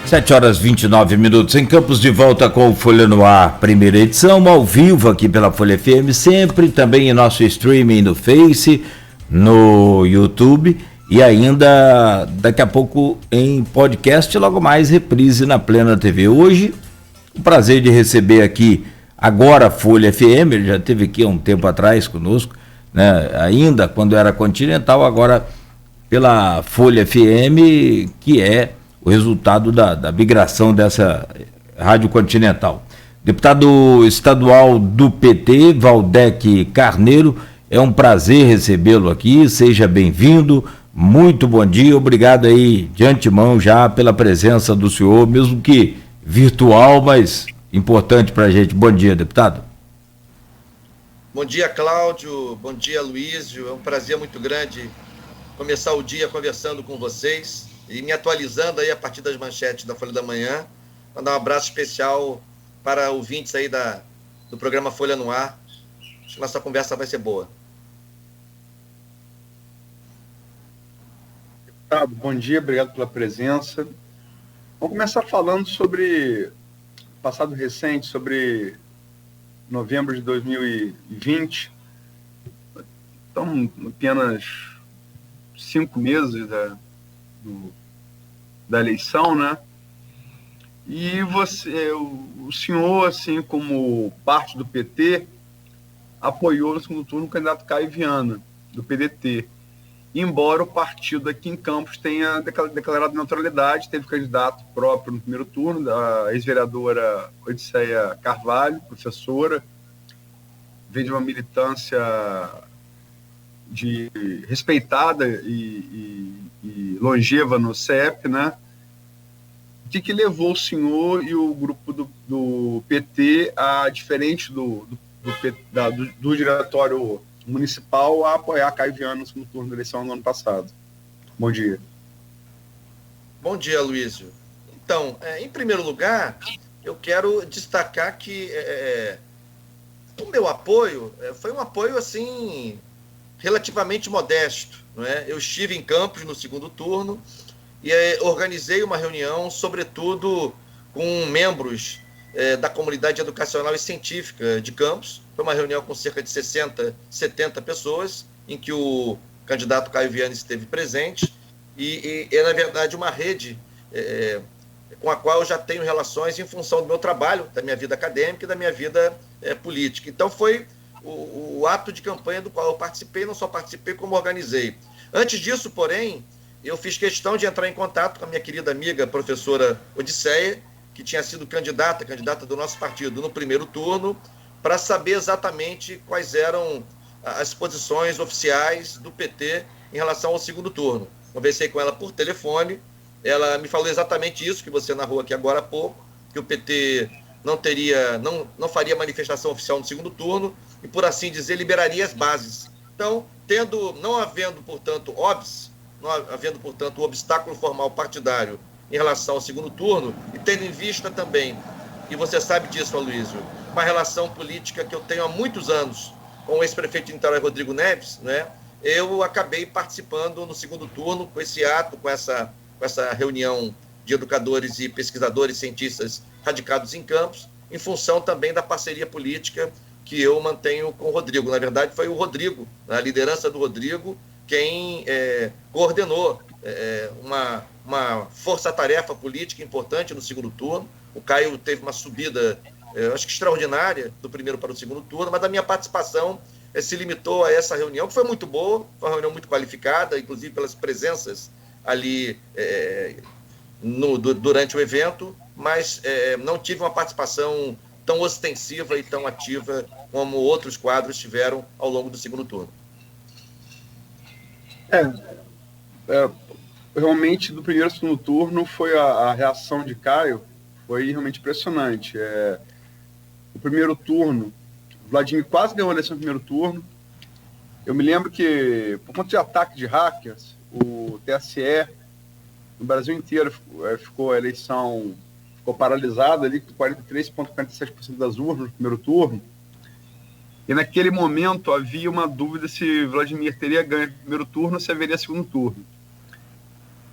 7h29 em Campos, de volta com o Folha no Ar, primeira edição, ao vivo aqui pela Folha FM, sempre também em nosso streaming no Face, no YouTube e ainda daqui a pouco em podcast, logo mais reprise na Plena TV. Hoje, o prazer de receber aqui agora a Folha FM, ele já esteve aqui há um tempo atrás conosco, né? Ainda quando era Continental, agora pela Folha FM, que é o resultado da migração dessa Rádio Continental. Deputado estadual do PT, Valdec Carneiro, é um prazer recebê-lo aqui, seja bem-vindo, muito bom dia, obrigado aí de antemão já pela presença do senhor, mesmo que virtual, mas importante para a gente. Bom dia, deputado. Bom dia, Cláudio, bom dia, Luísio, é um prazer muito grande começar o dia conversando com vocês e me atualizando aí a partir das manchetes da Folha da Manhã. Mandar um abraço especial para ouvintes aí do programa Folha no Ar. Acho que nossa conversa vai ser boa. Deputado, bom dia, obrigado pela presença. Vamos começar falando sobre passado recente, sobre novembro de 2020. Então, apenas 5 meses da eleição, né? E o senhor, assim como parte do PT, apoiou no segundo turno o candidato Caio Viana, do PDT. Embora o partido aqui em Campos tenha declarado neutralidade, teve candidato próprio no primeiro turno, da ex-vereadora Odisseia Carvalho, professora, veio de uma militância respeitada e longeva no CEP, né? Que levou o senhor e o grupo do PT a, diferente do diretório municipal, a apoiar Caio Viana no segundo turno da eleição no ano passado. Bom dia. Bom dia, Luísio. Então, em primeiro lugar, eu quero destacar que o meu apoio foi um apoio, assim, relativamente modesto, não é? Eu estive em Campos no segundo turno e organizei uma reunião, sobretudo com membros da comunidade educacional e científica de Campos. Foi uma reunião com cerca de 60, 70 pessoas, em que o candidato Caio Viana esteve presente, e é, na verdade, uma rede com a qual eu já tenho relações em função do meu trabalho, da minha vida acadêmica e da minha vida política. Então, foi o ato de campanha do qual eu participei, não só participei, como organizei. Antes disso, porém, eu fiz questão de entrar em contato com a minha querida amiga, professora Odisseia, que tinha sido candidata do nosso partido no primeiro turno, para saber exatamente quais eram as posições oficiais do PT em relação ao segundo turno. Conversei com ela por telefone, ela me falou exatamente isso que você narrou aqui agora há pouco, que o PT não faria manifestação oficial no segundo turno e, por assim dizer, liberaria as bases. Então, não havendo, portanto, o obstáculo formal partidário em relação ao segundo turno, e tendo em vista também, e você sabe disso, Aloysio, uma relação política que eu tenho há muitos anos com o ex-prefeito de Niterói, Rodrigo Neves, né? Eu acabei participando no segundo turno com esse ato, com essa reunião de educadores e pesquisadores, cientistas radicados em Campos, em função também da parceria política que eu mantenho com o Rodrigo. Na verdade, foi o Rodrigo, a liderança do Rodrigo, quem coordenou uma força-tarefa política importante no segundo turno. O Caio teve uma subida, acho que extraordinária, do primeiro para o segundo turno, mas a minha participação se limitou a essa reunião, que foi muito boa, foi uma reunião muito qualificada, inclusive pelas presenças ali durante o evento, mas não tive uma participação tão ostensiva e tão ativa como outros quadros tiveram ao longo do segundo turno. Realmente, do primeiro e segundo turno, foi a reação de Caio foi realmente impressionante. No primeiro turno, o Vladimir quase ganhou a eleição no primeiro turno. Eu me lembro que, por conta de ataque de hackers, o TSE, no Brasil inteiro, a eleição ficou paralisada ali, com 43,47% das urnas no primeiro turno. E naquele momento havia uma dúvida se Vladimir teria ganho no primeiro turno ou se haveria segundo turno.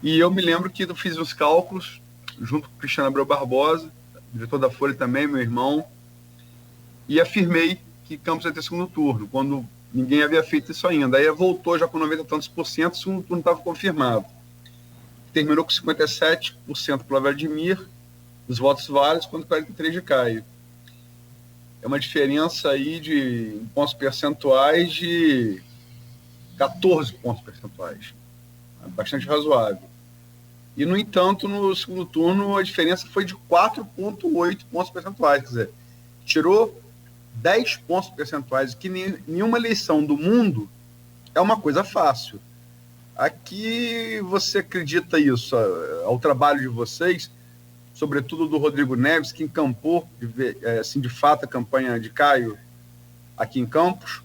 E eu me lembro que eu fiz os cálculos, junto com o Cristiano Abreu Barbosa, diretor da Folha também, meu irmão, e afirmei que Campos ia ter segundo turno, quando ninguém havia feito isso ainda. Aí voltou já com 90 e tantos por cento, o segundo turno estava confirmado. Terminou com 57% para Vladimir, dos votos válidos, contra 43% de Caio. É uma diferença aí de pontos percentuais de 14 pontos percentuais. Bastante razoável. E, no entanto, no segundo turno, a diferença foi de 4,8 pontos percentuais. Quer dizer, tirou 10 pontos percentuais, que nenhuma eleição do mundo é uma coisa fácil. Aqui você acredita isso ao trabalho de vocês, sobretudo do Rodrigo Neves, que encampou, assim, de fato, a campanha de Caio aqui em Campos?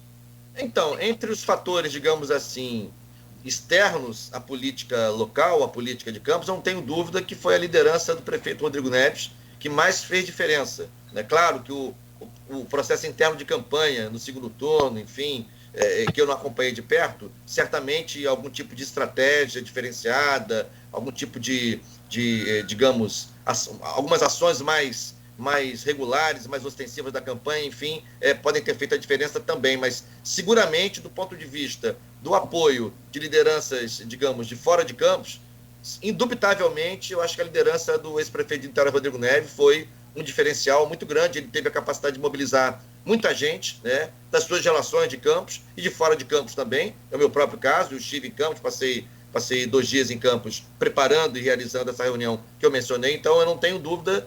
Então, entre os fatores, digamos assim, externos à política local, à política de Campos, não tenho dúvida que foi a liderança do prefeito Rodrigo Neves que mais fez diferença. É claro que o processo interno de campanha no segundo turno, enfim, que eu não acompanhei de perto, certamente algum tipo de estratégia diferenciada, algum tipo de digamos, algumas ações mais regulares, mais ostensivas da campanha, enfim, podem ter feito a diferença também, mas seguramente do ponto de vista do apoio de lideranças, digamos, de fora de Campos, indubitavelmente, eu acho que a liderança do ex-prefeito de Niterói, Rodrigo Neves, foi um diferencial muito grande. Ele teve a capacidade de mobilizar muita gente, né, das suas relações de Campos e de fora de Campos também. É o meu próprio caso, eu estive em Campos, passei 2 dias em Campos preparando e realizando essa reunião que eu mencionei, então eu não tenho dúvida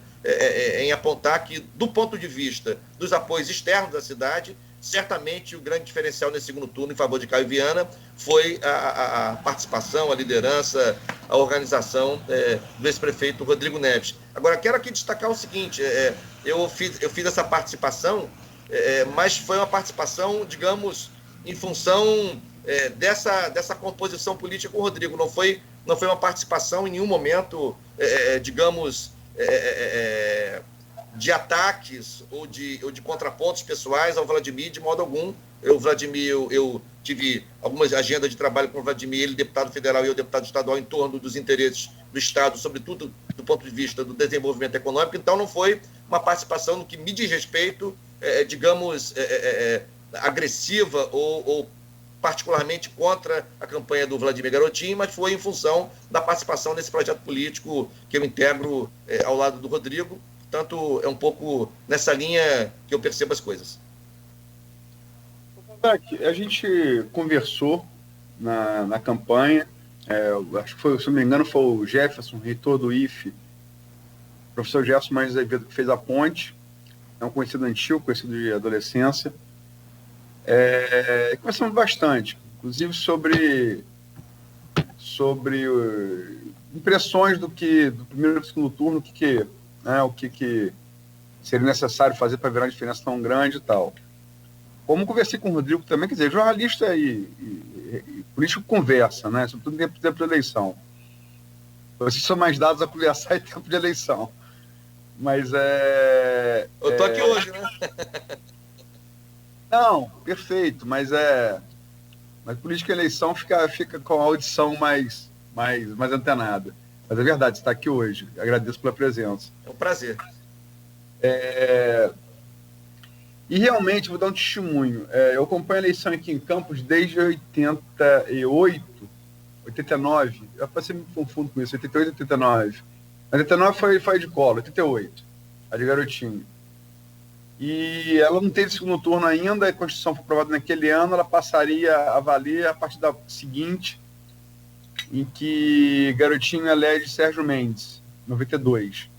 em apontar que, do ponto de vista dos apoios externos da cidade, certamente o grande diferencial nesse segundo turno em favor de Caio Viana foi a participação, a liderança, a organização do ex-prefeito Rodrigo Neves. Agora, quero aqui destacar o seguinte, eu fiz essa participação, mas foi uma participação, digamos, em função dessa composição política com o Rodrigo. Não foi uma participação em nenhum momento, digamos, de ataques ou de contrapontos pessoais ao Vladimir, de modo algum. Eu tive algumas agendas de trabalho com o Vladimir, ele deputado federal e eu deputado estadual, em torno dos interesses do Estado, sobretudo do ponto de vista do desenvolvimento econômico. Então não foi uma participação no que me diz respeito, digamos, agressiva ou particularmente contra a campanha do Vladimir Garotinho, mas foi em função da participação nesse projeto político que eu integro ao lado do Rodrigo. Portanto, é um pouco nessa linha que eu percebo as coisas. A gente conversou na campanha, acho que foi, se não me engano, foi o Jefferson, reitor do IFE, o professor Jefferson Martins Azevedo, que fez a ponte, é um conhecido antigo, conhecido de adolescência. Conversamos bastante, inclusive sobre impressões do primeiro e do segundo turno, o que seria necessário fazer para virar uma diferença tão grande e tal. Como conversei com o Rodrigo também, quer dizer, jornalista e político conversa, né? Sobretudo em tempo de eleição. Vocês são mais dados a conversar em tempo de eleição. Mas eu tô aqui hoje, né? Não, perfeito, mas política e eleição fica com a audição mais antenada. Mas é verdade, você está aqui hoje. Agradeço pela presença. É um prazer. E realmente, vou dar um testemunho. Eu acompanho a eleição aqui em Campos desde 88, 89. Eu sempre me confundo com isso, 88 e 89. 89 foi de Collor, 88, a de Garotinho. E ela não teve segundo turno ainda, a Constituição foi aprovada naquele ano, ela passaria a valer a partir da seguinte, em que Garotinho elege Sérgio Mendes, 92.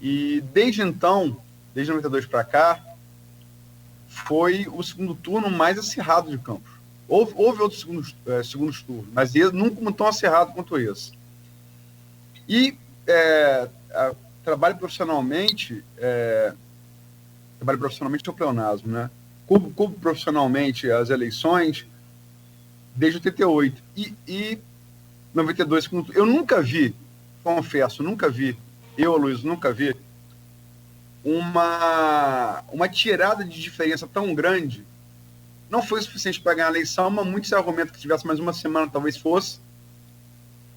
E desde então, desde 92 para cá, foi o segundo turno mais acirrado de Campos. Houve outros segundos turnos, mas nunca tão acirrado quanto esse. E trabalho profissionalmente é o pleonasmo, né? Cubro profissionalmente as eleições desde 88. E 92, eu nunca vi, confesso, eu, Luiz, nunca vi uma tirada de diferença tão grande. Não foi suficiente para ganhar a eleição, mas muito se argumenta que tivesse mais uma semana, talvez fosse.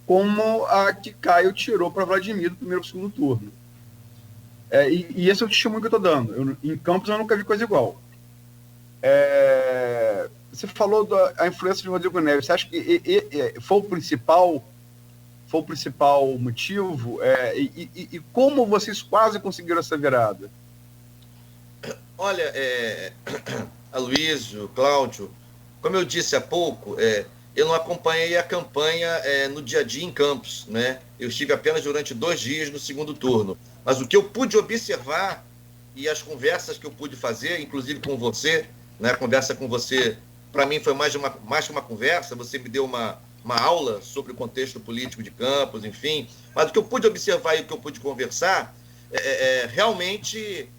como a que Caio tirou para Vladimir do primeiro para o segundo turno. E esse é o testemunho que eu estou dando. Em Campos eu nunca vi coisa igual. Você falou da influência de Rodrigo Neves. Você acha que foi o principal motivo? E como vocês quase conseguiram essa virada? Olha, Aloysio, Cláudio, como eu disse há pouco, eu não acompanhei a campanha no dia a dia em Campos, né? Eu estive apenas durante 2 dias no segundo turno. Mas o que eu pude observar e as conversas que eu pude fazer, inclusive com você, né? A conversa com você, para mim, foi mais que uma conversa. Você me deu uma aula sobre o contexto político de Campos, enfim. Mas o que eu pude observar e o que eu pude conversar, realmente,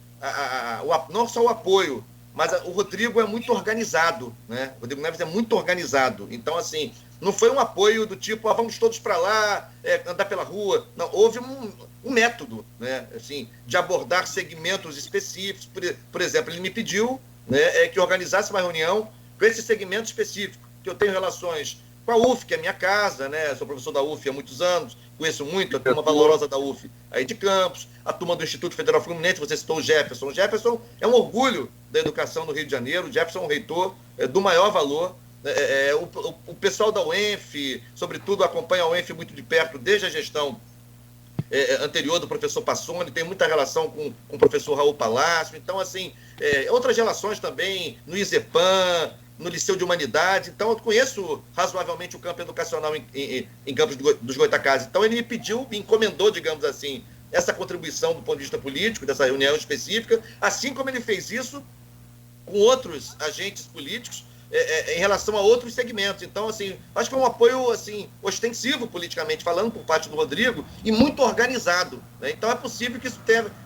não só o apoio, mas o Rodrigo é muito organizado, né? O Rodrigo Neves é muito organizado. Então, assim, não foi um apoio do tipo, vamos todos para lá, andar pela rua. Não, houve um método, né? Assim, de abordar segmentos específicos. Por exemplo, ele me pediu, né, que organizasse uma reunião com esse segmento específico, que eu tenho relações com a UF, que é minha casa, né? Sou professor da UF há muitos anos, conheço muito a turma valorosa da UF aí de Campos, a turma do Instituto Federal Fluminense, você citou o Jefferson. O Jefferson é um orgulho da educação no Rio de Janeiro, o Jefferson é um reitor do maior valor. O pessoal da UENF, sobretudo, acompanha a UENF muito de perto desde a gestão anterior do professor Passoni, tem muita relação com o professor Raul Palácio. Então, assim, outras relações também no ISEPAM, no Liceu de Humanidade. Então, eu conheço razoavelmente o campo educacional em Campos dos Goytacazes. Então, ele me pediu, me encomendou, digamos assim, essa contribuição do ponto de vista político, dessa reunião específica, assim como ele fez isso com outros agentes políticos em relação a outros segmentos. Então, assim, acho que é um apoio assim, ostensivo, politicamente falando, por parte do Rodrigo, e muito organizado, né? Então, é possível que isso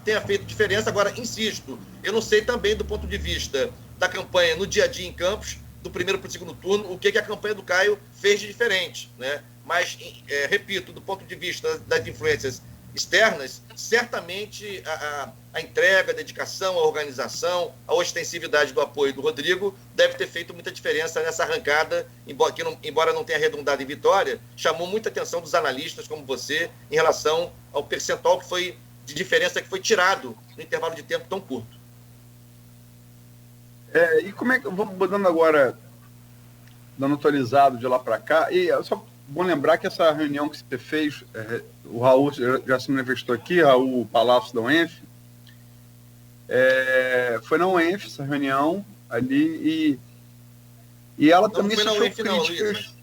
tenha feito diferença. Agora, insisto, eu não sei também do ponto de vista da campanha no dia a dia em Campos, do primeiro para o segundo turno, o que a campanha do Caio fez de diferente, né? Mas, repito, do ponto de vista das influências externas, certamente a entrega, a dedicação, a organização, a ostensividade do apoio do Rodrigo deve ter feito muita diferença nessa arrancada, embora não tenha redundado em vitória, chamou muita atenção dos analistas como você em relação ao percentual de diferença que foi tirado no intervalo de tempo tão curto. E como é que... Vamos mudando agora, dando atualizado de lá para cá, e só bom lembrar que essa reunião que você fez, o Raul já se manifestou aqui, Raul Palácio da UENF, foi na UENF essa reunião ali, e ela também sofreu críticas.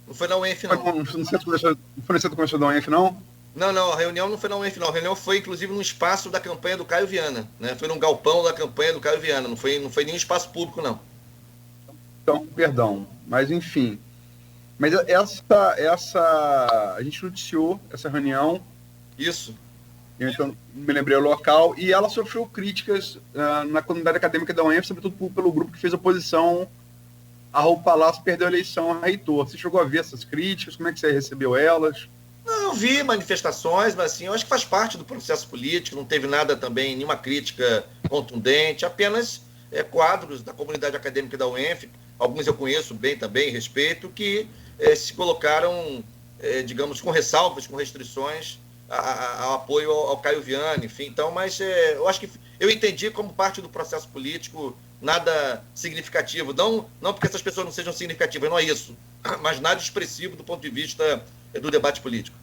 Não foi na UENF, não. Não foi no centro comercial da UENF, não? Não, a reunião não foi na UENF, não. A reunião foi, inclusive, no espaço da campanha do Caio Viana, né? Foi num galpão da campanha do Caio Viana, não foi nenhum espaço público, não. Então, perdão, mas enfim... Mas a gente noticiou essa reunião. Isso. Eu, então, me lembrei o local. E ela sofreu críticas na comunidade acadêmica da UENF, sobretudo pelo grupo que fez oposição a Raul Palácio perdeu a eleição a reitor. Você chegou a ver essas críticas? Como é que você recebeu elas? Não, eu vi manifestações, mas assim, eu acho que faz parte do processo político. Não teve nada também, nenhuma crítica contundente. Apenas quadros da comunidade acadêmica da UENF. Alguns eu conheço bem também, respeito, que se colocaram, digamos, com ressalvas, com restrições ao apoio ao Caio Viana, enfim. Então, mas eu acho que eu entendi como parte do processo político nada significativo. Não porque essas pessoas não sejam significativas, não é isso, mas nada expressivo do ponto de vista do debate político.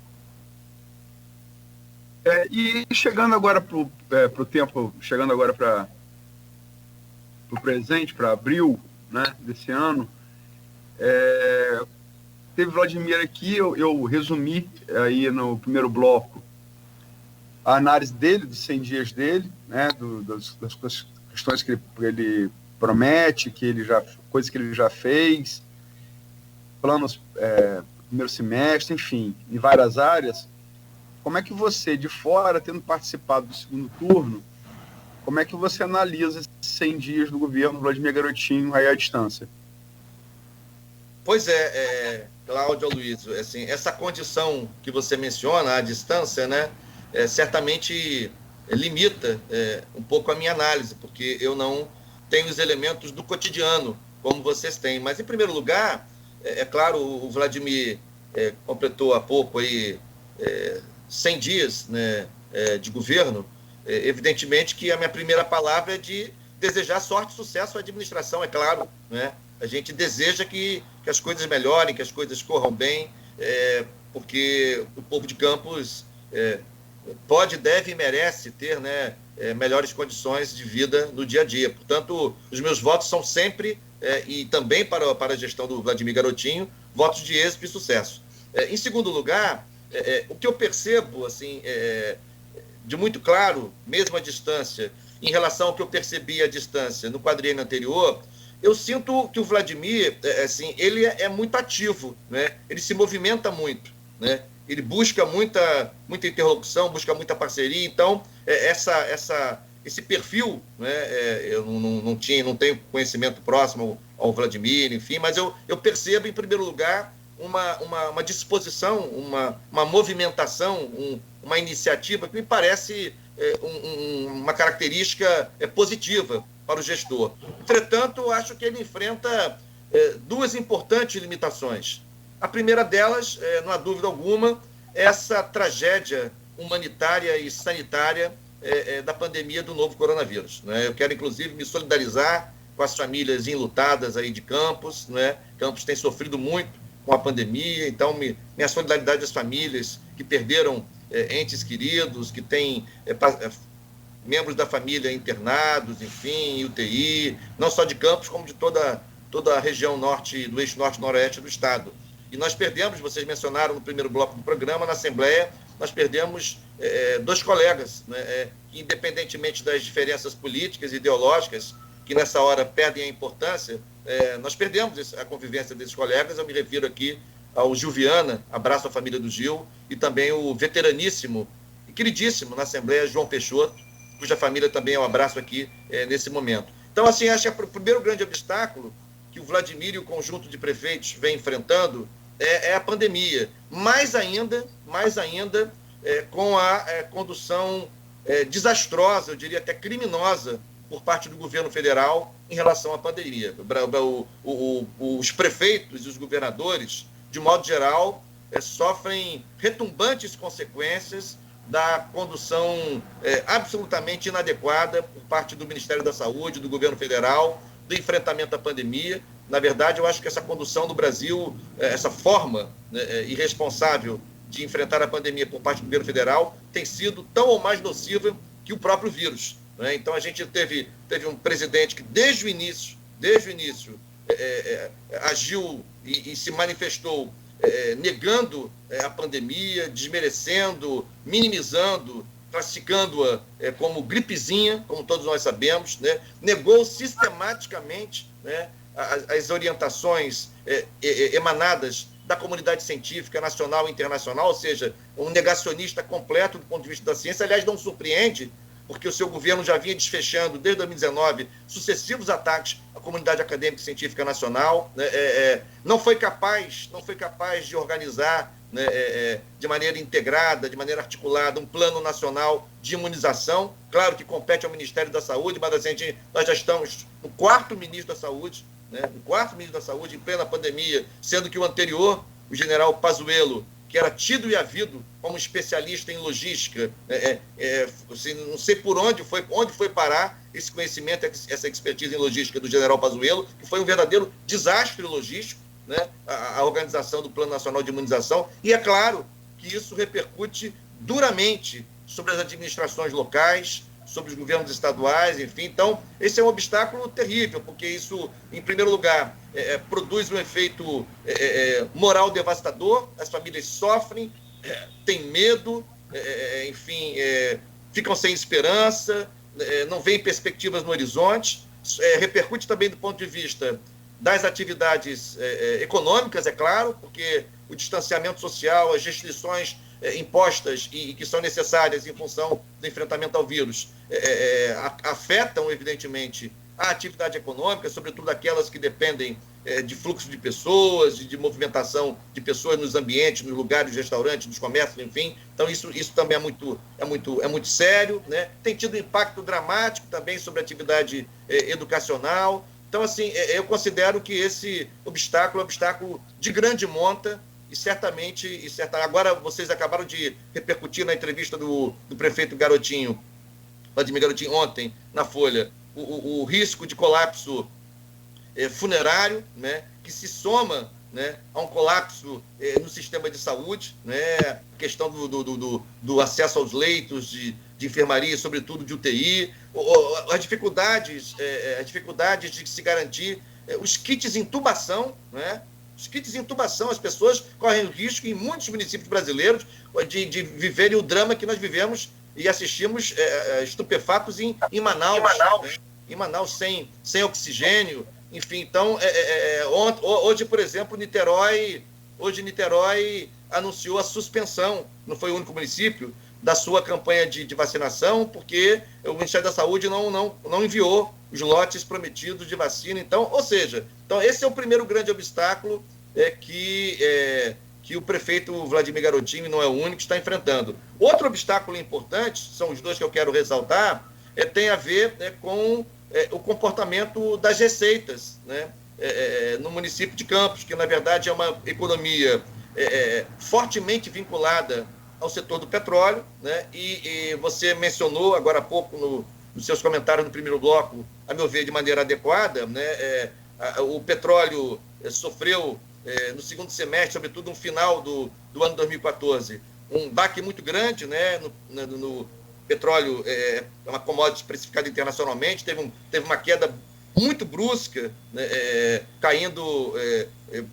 E chegando agora para o tempo, chegando agora para o presente, para abril, né, desse ano, teve Vladimir aqui, eu resumi aí no primeiro bloco a análise dele, dos 100 dias dele, né, das questões que ele promete, coisas que ele já fez, planos primeiro semestre, enfim, em várias áreas. Como é que você, de fora, tendo participado do segundo turno, como é que você analisa esses 100 dias do governo Vladimir Garotinho aí à distância? Pois Cláudio Aloysio, assim, essa condição que você menciona, à distância, né, certamente limita um pouco a minha análise, porque eu não tenho os elementos do cotidiano, como vocês têm. Mas, em primeiro lugar, claro, o Vladimir completou há pouco aí 100 dias, né, de governo, evidentemente que a minha primeira palavra é de desejar sorte e sucesso à administração, é claro, né? A gente deseja que as coisas melhorem, que as coisas corram bem, porque o povo de Campos pode, deve e merece ter, né, melhores condições de vida no dia a dia. Portanto, os meus votos são sempre, e também para a gestão do Vladimir Garotinho, votos de êxito e sucesso. Em segundo lugar, o que eu percebo, assim, de muito claro, mesmo à distância, em relação ao que eu percebi à distância no quadriênio anterior, eu sinto que o Vladimir, assim, ele é muito ativo, né? Ele se movimenta muito, né? Ele busca muita interlocução, busca muita parceria. Então, esse perfil, né? Eu não tenho conhecimento próximo ao Vladimir, enfim, mas eu percebo, em primeiro lugar, uma disposição, uma movimentação, uma iniciativa que me parece uma característica positiva para o gestor. Entretanto, acho que ele enfrenta duas importantes limitações. A primeira delas, não há dúvida alguma, é essa tragédia humanitária e sanitária da pandemia do novo coronavírus, né? Eu quero, inclusive, me solidarizar com as famílias enlutadas aí de Campos, né? Campos tem sofrido muito com a pandemia, então minha solidariedade às famílias que perderam entes queridos, que têm membros da família internados, enfim, em UTI, não só de Campos, como de toda a região norte, do eixo norte-noroeste do estado. E nós perdemos, vocês mencionaram no primeiro bloco do programa, na Assembleia, nós perdemos dois colegas, né, que, independentemente das diferenças políticas e ideológicas, que nessa hora perdem a importância, nós perdemos a convivência desses colegas. Eu me refiro aqui ao Gil Viana, abraço à família do Gil, e também o veteraníssimo e queridíssimo na Assembleia, João Peixoto, cuja família também é um abraço aqui nesse momento. Então, assim, acho que o primeiro grande obstáculo que o Vladimir e o conjunto de prefeitos vem enfrentando é a pandemia. Mais ainda com a condução desastrosa, eu diria até criminosa, por parte do governo federal em relação à pandemia. Os prefeitos e os governadores, de modo geral, sofrem retumbantes consequências da condução absolutamente inadequada por parte do Ministério da Saúde, do governo federal, do enfrentamento à pandemia. Na verdade, eu acho que essa condução do Brasil, essa forma, né, irresponsável de enfrentar a pandemia por parte do governo federal, tem sido tão ou mais nociva que o próprio vírus, né? Então, a gente teve um presidente que, desde o início, agiu e se manifestou negando a pandemia, desmerecendo, minimizando, classificando-a como gripezinha, como todos nós sabemos, né? Negou sistematicamente, né, as orientações emanadas da comunidade científica nacional e internacional, ou seja, um negacionista completo do ponto de vista da ciência. Aliás, não surpreende, porque o seu governo já vinha desfechando, desde 2019, sucessivos ataques à comunidade acadêmica e científica nacional, né? Não foi capaz de organizar, né, de maneira integrada, de maneira articulada, um plano nacional de imunização. Claro que compete ao Ministério da Saúde, mas nós já estamos no quarto ministro da Saúde, né, em plena pandemia, sendo que o anterior, o general Pazuello, que era tido e havido como especialista em logística, assim, não sei por onde foi parar esse conhecimento, essa expertise em logística do general Pazuello, que foi um verdadeiro desastre logístico, né, a organização do Plano Nacional de Imunização. E é claro que isso repercute duramente sobre as administrações locais, sobre os governos estaduais, enfim. Então, esse é um obstáculo terrível, porque isso, em primeiro lugar, produz um efeito moral devastador. As famílias sofrem, têm medo, enfim, ficam sem esperança, não veem perspectivas no horizonte. Repercute também do ponto de vista das atividades econômicas, é claro, porque o distanciamento social, as restrições impostas e que são necessárias em função do enfrentamento ao vírus, afetam, evidentemente, a atividade econômica, sobretudo aquelas que dependem de fluxo de pessoas, de movimentação de pessoas nos ambientes, nos lugares, nos restaurantes, nos comércios, enfim. Então, isso também é muito sério, né? Tem tido impacto dramático também sobre a atividade educacional. Então, assim, eu considero que esse obstáculo é um obstáculo de grande monta agora vocês acabaram de repercutir na entrevista do prefeito Garotinho, Vladimir Garotinho, ontem, na Folha, o risco de colapso funerário, né, que se soma, né, a um colapso no sistema de saúde, né, a questão do acesso aos leitos de enfermaria, sobretudo de UTI, as dificuldades de se garantir os kits de intubação, né? Os kits de intubação, as pessoas correm o risco em muitos municípios brasileiros de viverem o drama que nós vivemos e assistimos estupefatos em Manaus. Né? Em Manaus, sem oxigênio. Enfim, então, hoje, por exemplo, Niterói anunciou a suspensão, não foi o único município, da sua campanha de vacinação, porque o Ministério da Saúde não enviou os lotes prometidos de vacina. Então, ou seja, esse é o primeiro grande obstáculo que o prefeito Vladimir Garotinho, não é o único, está enfrentando. Outro obstáculo importante, são os dois que eu quero ressaltar, tem a ver com o comportamento das receitas, né, no município de Campos, que, na verdade, é uma economia fortemente vinculada ao setor do petróleo, né, e você mencionou agora há pouco nos seus comentários no primeiro bloco, a meu ver, de maneira adequada, né, o petróleo sofreu, no segundo semestre, sobretudo no final do ano 2014, um baque muito grande, né, no petróleo, é uma commodity precificada internacionalmente, teve uma queda muito brusca, né, caindo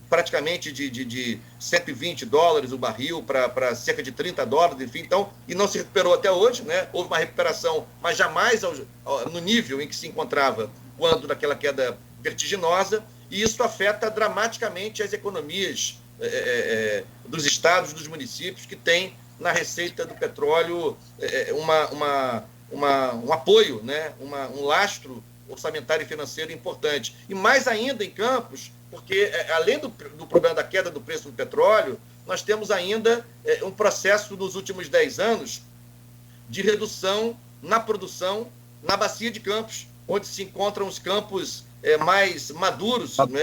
praticamente de $120 o barril para cerca de $30, enfim, então, e não se recuperou até hoje, né? Houve uma recuperação, mas jamais no nível em que se encontrava quando daquela queda vertiginosa, e isso afeta dramaticamente as economias dos estados, dos municípios, que têm na receita do petróleo um apoio, né? Um lastro orçamentário e financeiro importante. E mais ainda em Campos, porque além do problema da queda do preço do petróleo, nós temos ainda um processo nos últimos 10 anos de redução na produção na bacia de Campos, onde se encontram os campos mais maduros, né?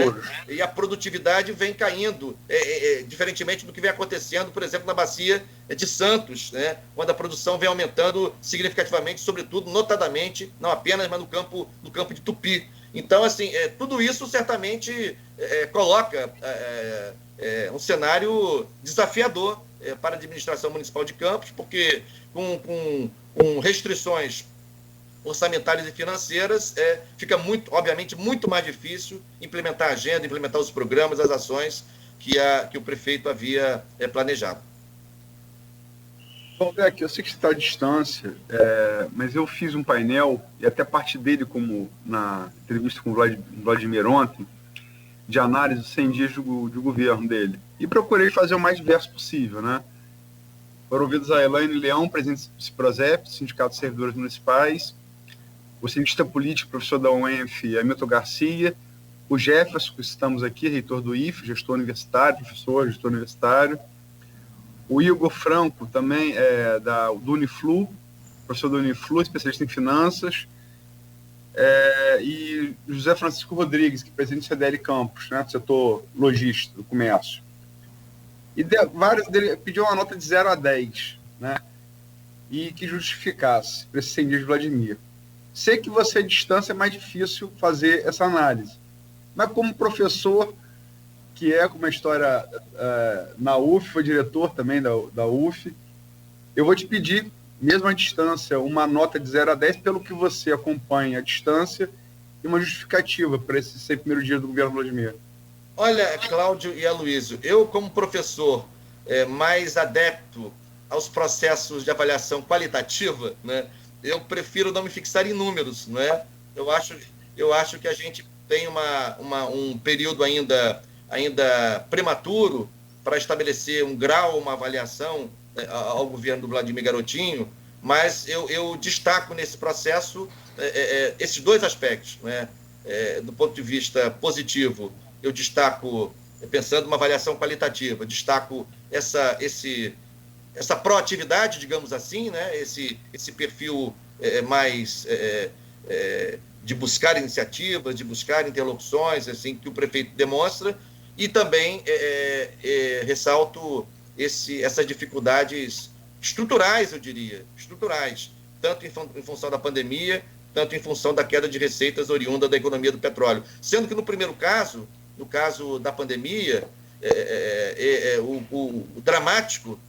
E a produtividade vem caindo, diferentemente do que vem acontecendo, por exemplo, na bacia de Santos, né? Quando a produção vem aumentando significativamente, sobretudo, notadamente, não apenas, mas no campo de Tupi. Então, assim, tudo isso certamente coloca um cenário desafiador para a administração municipal de Campos, porque com restrições orçamentárias e financeiras, fica obviamente muito mais difícil implementar a agenda, implementar os programas, as ações que o prefeito havia planejado. Bom, Beck, eu sei que você está à distância, mas eu fiz um painel, e até parte dele, como na entrevista com o Vladimir ontem, de análise dos 100 dias de governo dele. E procurei fazer o mais diverso possível, né? Foram ouvidos a Elaine Leão, presidente do CIPROSEP, Sindicato de Servidores Municipais, o cientista político, professor da UENF, Hamilton Garcia, o Jefferson, que estamos aqui, reitor do IFE, gestor universitário, professor, gestor universitário, o Igor Franco, também do Uniflu, professor do Uniflu, especialista em finanças, e José Francisco Rodrigues, que é presidente do CDL Campos, né, do setor logístico, do comércio. E vários dele pediu uma nota de 0 a 10, né, e que justificasse para esses 100 dias de Vladimir. Sei que você, à distância, é mais difícil fazer essa análise, mas como professor, que com uma história na UF, foi diretor também da UF, eu vou te pedir, mesmo à distância, uma nota de 0 a 10 pelo que você acompanha à distância e uma justificativa para esses 100 primeiros dias do governo Vladimir. Olha, Cláudio e Aloysio, eu, como professor mais adepto aos processos de avaliação qualitativa, né, eu prefiro não me fixar em números, não é? Eu acho que a gente tem um período ainda prematuro para estabelecer um grau, uma avaliação ao governo do Vladimir Garotinho, mas eu destaco nesse processo esses dois aspectos, né? Do ponto de vista positivo, eu destaco, pensando numa avaliação qualitativa, destaco essa proatividade, digamos assim, né? Esse perfil mais de buscar iniciativas, de buscar interlocuções, assim, que o prefeito demonstra, E também ressalto essas dificuldades estruturais, eu diria, estruturais, tanto em função da pandemia, tanto em função da queda de receitas oriunda da economia do petróleo. Sendo que no primeiro caso, no caso da pandemia, o dramático,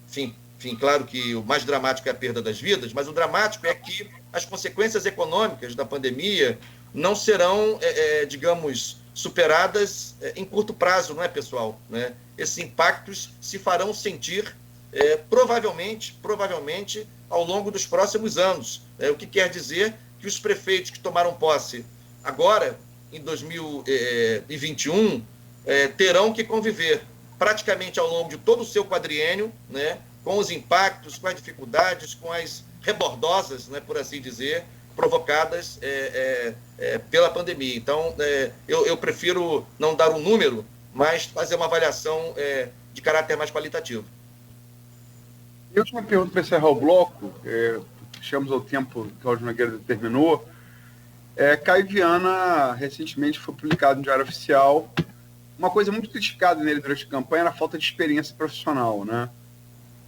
enfim, claro que o mais dramático é a perda das vidas, mas o dramático é que as consequências econômicas da pandemia não serão, digamos, superadas em curto prazo, não é, pessoal? Né? Esses impactos se farão sentir provavelmente, ao longo dos próximos anos. O que quer dizer que os prefeitos que tomaram posse agora, em 2021, terão que conviver praticamente ao longo de todo o seu quadriênio, né, com os impactos, com as dificuldades, com as rebordosas, né, por assim dizer, provocadas pela pandemia. Então, eu prefiro não dar um número, mas fazer uma avaliação de caráter mais qualitativo. E a última pergunta para encerrar o bloco, chegamos ao tempo que o Cláudio Nogueira determinou. Caio Viana, recentemente, foi publicado no Diário Oficial. Uma coisa muito criticada nele durante a campanha era a falta de experiência profissional, né?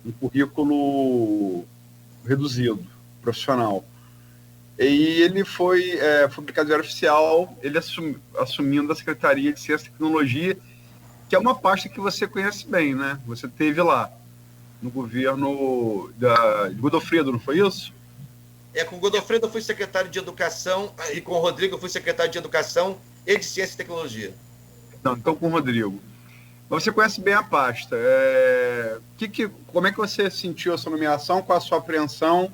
Um currículo reduzido, profissional. E ele foi publicado no Diário Oficial, ele assumindo a Secretaria de Ciência e Tecnologia, que é uma pasta que você conhece bem, né? Você teve lá, no governo de Godofredo, não foi isso? Com o Godofredo eu fui secretário de Educação e com o Rodrigo eu fui secretário de Educação e de Ciência e Tecnologia. Não, então com o Rodrigo. Mas você conhece bem a pasta. Como é que você sentiu essa nomeação, qual a sua apreensão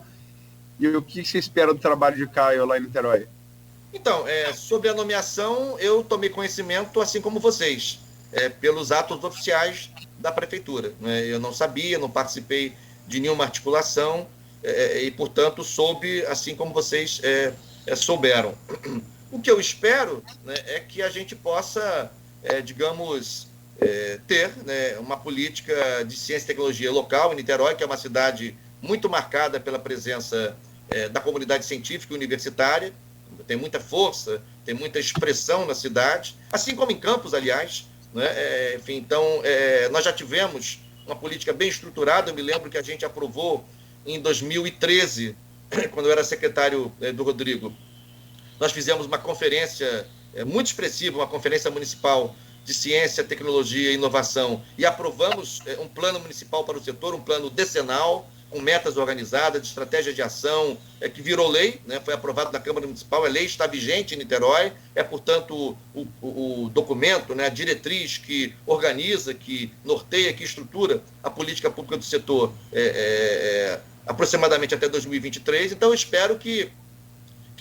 e o que você espera do trabalho de Caio lá em Niterói? Então, sobre a nomeação, eu tomei conhecimento, assim como vocês, pelos atos oficiais da Prefeitura. Né? Eu não sabia, não participei de nenhuma articulação e, portanto, soube, assim como vocês souberam. O que eu espero, né, é que a gente possa, digamos, ter, né, uma política de ciência e tecnologia local em Niterói, que é uma cidade muito marcada pela presença da comunidade científica e universitária, tem muita força, tem muita expressão na cidade, assim como em Campos, aliás. Né? Enfim, então, nós já tivemos uma política bem estruturada. Eu me lembro que a gente aprovou em 2013, quando eu era secretário do Rodrigo, nós fizemos uma conferência muito expressiva, uma conferência municipal de ciência, tecnologia e inovação, e aprovamos um plano municipal para o setor, um plano decenal, com metas organizadas, de estratégia de ação, que virou lei, né, foi aprovado na Câmara Municipal, a lei está vigente em Niterói, portanto, o documento, né, a diretriz que organiza, que norteia, que estrutura a política pública do setor aproximadamente até 2023. Então, eu espero que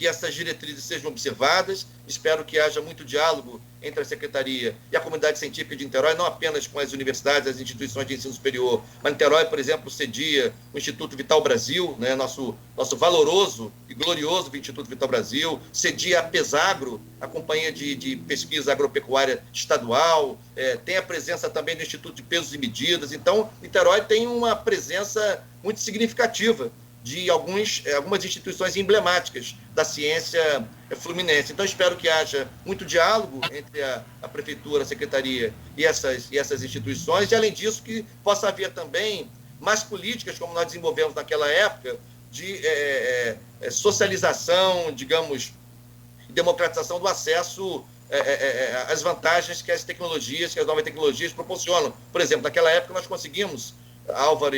essas diretrizes sejam observadas, espero que haja muito diálogo entre a Secretaria e a comunidade científica de Niterói, não apenas com as universidades, as instituições de ensino superior, mas Niterói, por exemplo, cedia o Instituto Vital Brasil, né, nosso valoroso e glorioso Instituto Vital Brasil, cedia a Pesagro, a Companhia de Pesquisa Agropecuária Estadual, tem a presença também do Instituto de Pesos e Medidas. Então, Niterói tem uma presença muito significativa de algumas instituições emblemáticas da ciência fluminense. Então, espero que haja muito diálogo entre a Prefeitura, a Secretaria e essas instituições, e, além disso, que possa haver também mais políticas, como nós desenvolvemos naquela época, de socialização, digamos, democratização do acesso às vantagens que as novas tecnologias proporcionam. Por exemplo, naquela época nós conseguimos, Álvaro,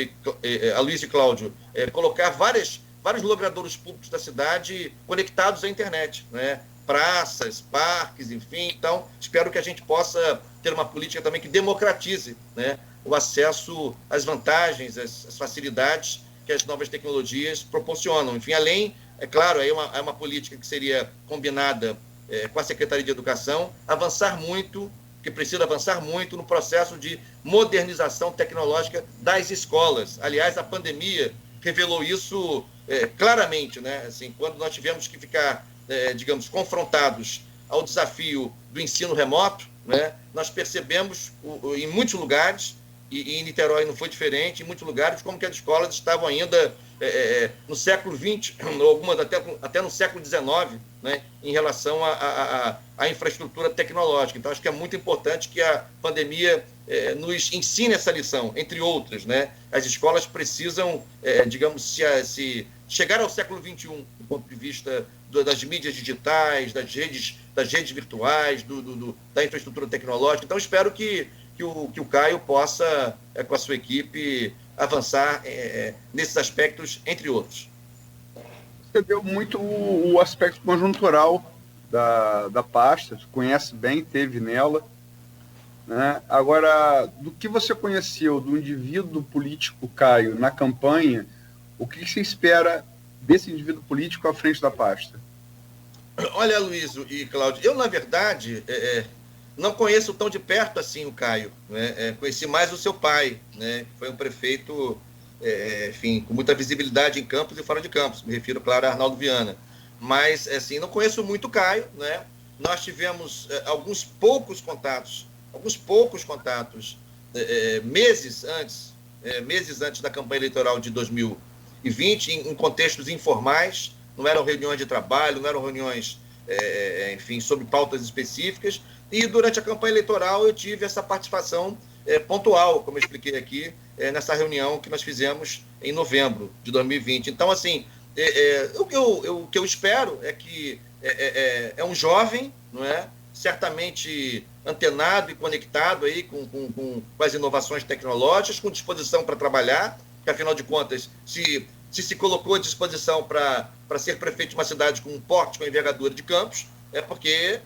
Aloysio e Cláudio, colocar vários logradouros públicos da cidade conectados à internet, né? Praças, parques, enfim. Então, espero que a gente possa ter uma política também que democratize, né, o acesso às vantagens, às facilidades que as novas tecnologias proporcionam. Enfim, além, é claro, aí é uma política que seria combinada com a Secretaria de Educação, que precisa avançar muito no processo de modernização tecnológica das escolas. Aliás, a pandemia revelou isso claramente, né? Assim, quando nós tivemos que ficar, digamos, confrontados ao desafio do ensino remoto, né? Nós percebemos em muitos lugares e em Niterói não foi diferente, em muitos lugares, como que as escolas estavam ainda no século XX, algumas até no século XIX, né, em relação à infraestrutura tecnológica. Então, acho que é muito importante que a pandemia nos ensine essa lição, entre outras, né? As escolas precisam, digamos, se chegar ao século XXI, do ponto de vista das mídias digitais, das redes virtuais, da infraestrutura tecnológica. Então, espero que o Caio possa, com a sua equipe, avançar nesses aspectos, entre outros. Você deu muito o aspecto conjuntural da pasta, conhece bem, teve nela, né? Agora, do que você conheceu do indivíduo político Caio na campanha, o que você espera desse indivíduo político à frente da pasta? Olha, Luísio e Cláudio, eu, na verdade, não conheço tão de perto assim o Caio, né? Conheci mais o seu pai, né? Foi um prefeito, enfim, com muita visibilidade em Campos e fora de Campos, me refiro, claro, a Arnaldo Viana. Mas, assim, não conheço muito o Caio, né? Nós tivemos alguns poucos contatos, meses antes da campanha eleitoral de 2020, em contextos informais, não eram reuniões de trabalho, não eram reuniões, enfim, sobre pautas específicas, e durante a campanha eleitoral eu tive essa participação pontual, como eu expliquei aqui, nessa reunião que nós fizemos em novembro de 2020. Então, assim, o que eu espero é que é um jovem, não é? Certamente antenado e conectado aí com as inovações tecnológicas, com disposição para trabalhar, porque, afinal de contas, se colocou à disposição para ser prefeito de uma cidade com um porte, com envergadura de Campos, é porque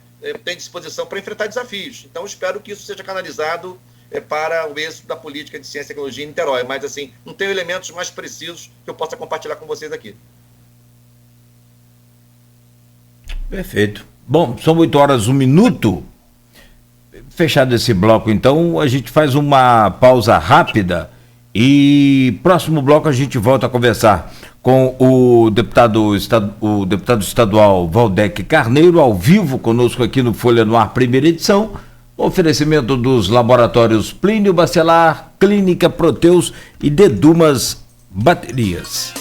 tem disposição para enfrentar desafios. Então, espero que isso seja canalizado para o êxito da política de ciência e tecnologia em Niterói. Mas, assim, não tenho elementos mais precisos que eu possa compartilhar com vocês aqui. Perfeito. Bom, são 8h01. Fechado esse bloco, então, a gente faz uma pausa rápida e próximo bloco a gente volta a conversar com o deputado estadual Valdec Carneiro, ao vivo conosco aqui no Folha no Ar, primeira edição. Oferecimento dos laboratórios Plínio Bacelar, Clínica Proteus e Dedumas Baterias.